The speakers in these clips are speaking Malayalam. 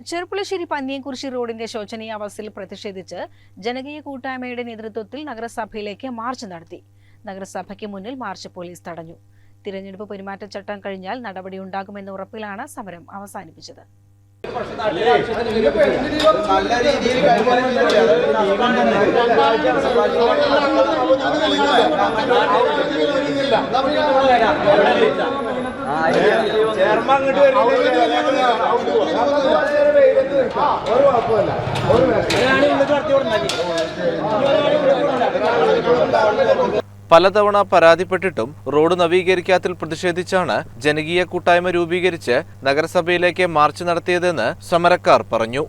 ചെറുപ്പുളശ്ശേരി പന്നിയംകുറിശി റോഡിന്റെ ശോചനീയാവസ്ഥയിൽ പ്രതിഷേധിച്ച് ജനകീയ കൂട്ടായ്മയുടെ നേതൃത്വത്തിൽ നഗരസഭയിലേക്ക് മാർച്ച് നടത്തി. നഗരസഭയ്ക്ക് മുന്നിൽ മാർച്ച് പോലീസ് തടഞ്ഞു. തിരഞ്ഞെടുപ്പ് പെരുമാറ്റച്ചട്ടം കഴിഞ്ഞാൽ നടപടിയുണ്ടാകുമെന്ന ഉറപ്പിലാണ് സമരം അവസാനിപ്പിച്ചത്. പലതവണ പരാതിപ്പെട്ടിട്ടും റോഡ് നവീകരിക്കാത്തിൽ പ്രതിഷേധിച്ചാണ് ജനകീയ കൂട്ടായ്മ രൂപീകരിച്ച് നഗരസഭയിലേക്ക് മാർച്ച് നടത്തിയതെന്ന് സമരക്കാർ പറഞ്ഞു.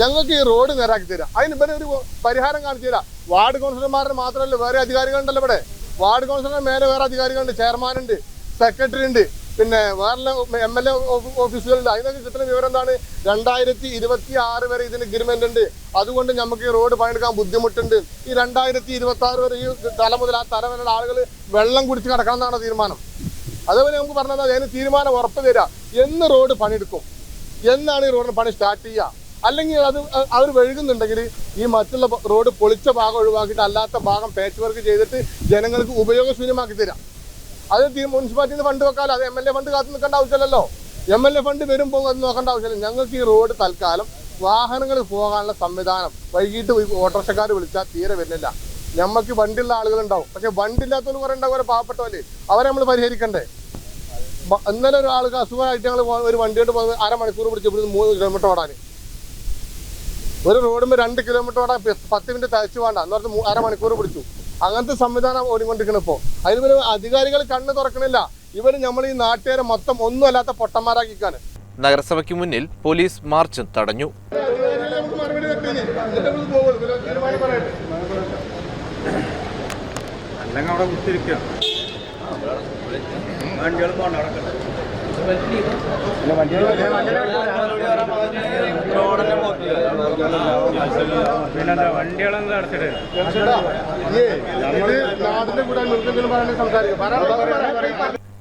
ഞങ്ങൾക്ക് ഈ റോഡ് നേരാക്കി തരാം, അതിന് ഇവരെ ഒരു പരിഹാരം കാണിച്ചു തരാം. വാർഡ് കൗൺസിലർമാരുടെ മാത്രമല്ല, വേറെ അധികാരികളുണ്ടല്ലോ ഇവിടെ. വാർഡ് കൗൺസിലറിന് മേലെ വേറെ അധികാരികളുണ്ട്, ചെയർമാനുണ്ട്, സെക്രട്ടറി ഉണ്ട്, പിന്നെ വേറെ MLA ഓഫീസുകളുണ്ട്. അതിനൊക്കെ കിട്ടുന്ന വിവരം എന്താണ്? 2026 വരെ ഇതിന് എഗ്രിമെന്റ് ഉണ്ട്. അതുകൊണ്ട് നമുക്ക് ഈ റോഡ് പണിയെടുക്കാൻ ബുദ്ധിമുട്ടുണ്ട്. ഈ 2026 വരെ ഈ തല മുതൽ ആ തല വരെയുള്ള ആളുകൾ വെള്ളം കുടിച്ച് കിടക്കണം എന്നാണ് തീരുമാനം. അതേപോലെ നമുക്ക് പറഞ്ഞത് അതിന് തീരുമാനം ഉറപ്പ് തരിക. എന്ന് റോഡ് പണിയെടുക്കും, എന്നാണ് ഈ റോഡിന് പണി സ്റ്റാർട്ട് ചെയ്യുക. അല്ലെങ്കിൽ അവർ വഴുകുന്നുണ്ടെങ്കിൽ ഈ മറ്റുള്ള റോഡ് പൊളിച്ച ഭാഗം ഒഴിവാക്കിയിട്ട് അല്ലാത്ത ഭാഗം പാച്ച് വർക്ക് ചെയ്തിട്ട് ജനങ്ങൾക്ക് ഉപയോഗശൂന്യമാക്കി തരാം. അത് മുനിസിപ്പാലിറ്റിന്ന് ഫണ്ട് വെക്കാലോ, അത് MLA ഫണ്ട് കാത്തു നിൽക്കേണ്ട ആവശ്യമില്ലല്ലോ. MLA ഫണ്ട് വരുമ്പോൾ അത് നോക്കേണ്ട ആവശ്യമില്ല. ഞങ്ങൾക്ക് ഈ റോഡ് തൽക്കാലം വാഹനങ്ങൾ പോകാനുള്ള സംവിധാനം വൈകിട്ട് ഓട്ടോറിക്ഷക്കാർ വിളിച്ചാൽ തീരെ വരുന്നില്ല. നമുക്ക് വണ്ടിയുള്ള ആളുകളുണ്ടാവും, പക്ഷെ വണ്ടിയില്ലാത്തവർ കുറെ ഉണ്ടാവും, പാവപ്പെട്ടവര്. അവരെ നമ്മൾ പരിഹരിക്കണ്ടേ? ഇന്നലെ ഒരാൾക്ക് അസുഖമായിട്ട് ഞങ്ങൾ ഒരു വണ്ടിയോട്ട് പോകുന്നത് 1/2 മണിക്കൂർ പിടിച്ച് 3 കിലോമീറ്റർ ഓടാൻ. ഒരു റോഡുമ്പോൾ 2 കിലോമീറ്റർ ഓടാൻ 10 മിനിറ്റ് തയ്ച്ചു വേണ്ട എന്ന് പറഞ്ഞ് 1/2 മണിക്കൂർ പിടിച്ചു. അങ്ങനത്തെ സംവിധാനം ഓടിക്കൊണ്ടിരിക്കണം. ഇപ്പോൾ അതിന് അധികാരികൾ കണ്ണ് തുറക്കണില്ല. ഇവര് നമ്മൾ ഈ നാട്ടുകാരെ മൊത്തം ഒന്നും അല്ലാത്ത പൊട്ടന്മാരാക്കിക്കാണ്. നഗരസഭയ്ക്ക് മുന്നിൽ പോലീസ് മാർച്ച് തടഞ്ഞു.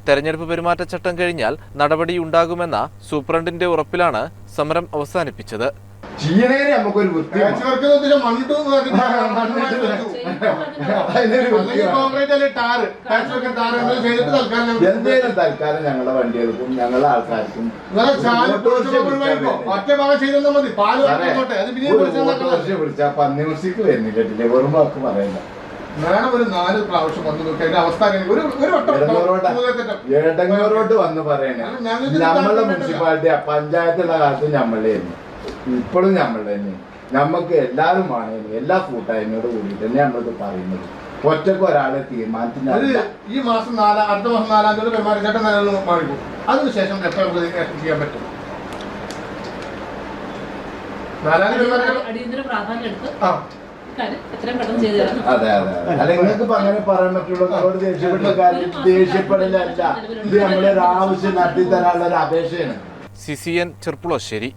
തെരഞ്ഞെടുപ്പ് പെരുമാറ്റച്ചട്ടം കഴിഞ്ഞാൽ നടപടിയുണ്ടാകുമെന്ന സൂപ്രണ്ടിന്റെ ഉറപ്പിലാണ് സമരം അവസാനിപ്പിച്ചത്. തൽക്കാലം ഞങ്ങളുടെ വണ്ടികൾക്കും ഞങ്ങളുടെ ആൾക്കാർക്കും വിളിച്ചാൽ പന്നിമുസിക്ക് വരുന്നില്ല. വെറും വാക്ക് പറയണ്ട. ഒരു 4 പ്രാവശ്യം വന്നു നോക്കിയ അവസ്ഥ എടങ്ങേറോട്ട് വന്ന് പറയണേ. നമ്മളുടെ മുനിസിപ്പാലിറ്റി പഞ്ചായത്തുള്ള കാലത്ത് നമ്മളുടെ തന്നെ, ഇപ്പോഴും നമ്മളുടെ തന്നെ. നമുക്ക് എല്ലാവരും വേണേലും എല്ലാ കൂട്ടായ്മയോട് കൂടിയിട്ട് തന്നെ നമ്മളിത് പറയുന്നത്. ഒറ്റക്ക് ഒരാളെ തീരുമാനത്തിന് ഈ മാസം അടുത്ത മാസം 4-ാം തീയതി പെരുമാറ്റച്ചട്ടം മാറിക്കും. അതിനുശേഷം എത്ര ചെയ്യാൻ പറ്റും? 4-ാം തീയതി അതെ അതെ. അല്ല, നിങ്ങൾക്ക് അങ്ങനെ പറയാൻ പറ്റുള്ളൂ. ദേഷ്യപ്പെടലല്ല, ഇത് നമ്മളൊരു ആവശ്യം നടത്തി തരാനുള്ള ഒരു അപേക്ഷയാണ്. CCN ചെറുപ്പുളശ്ശേരി.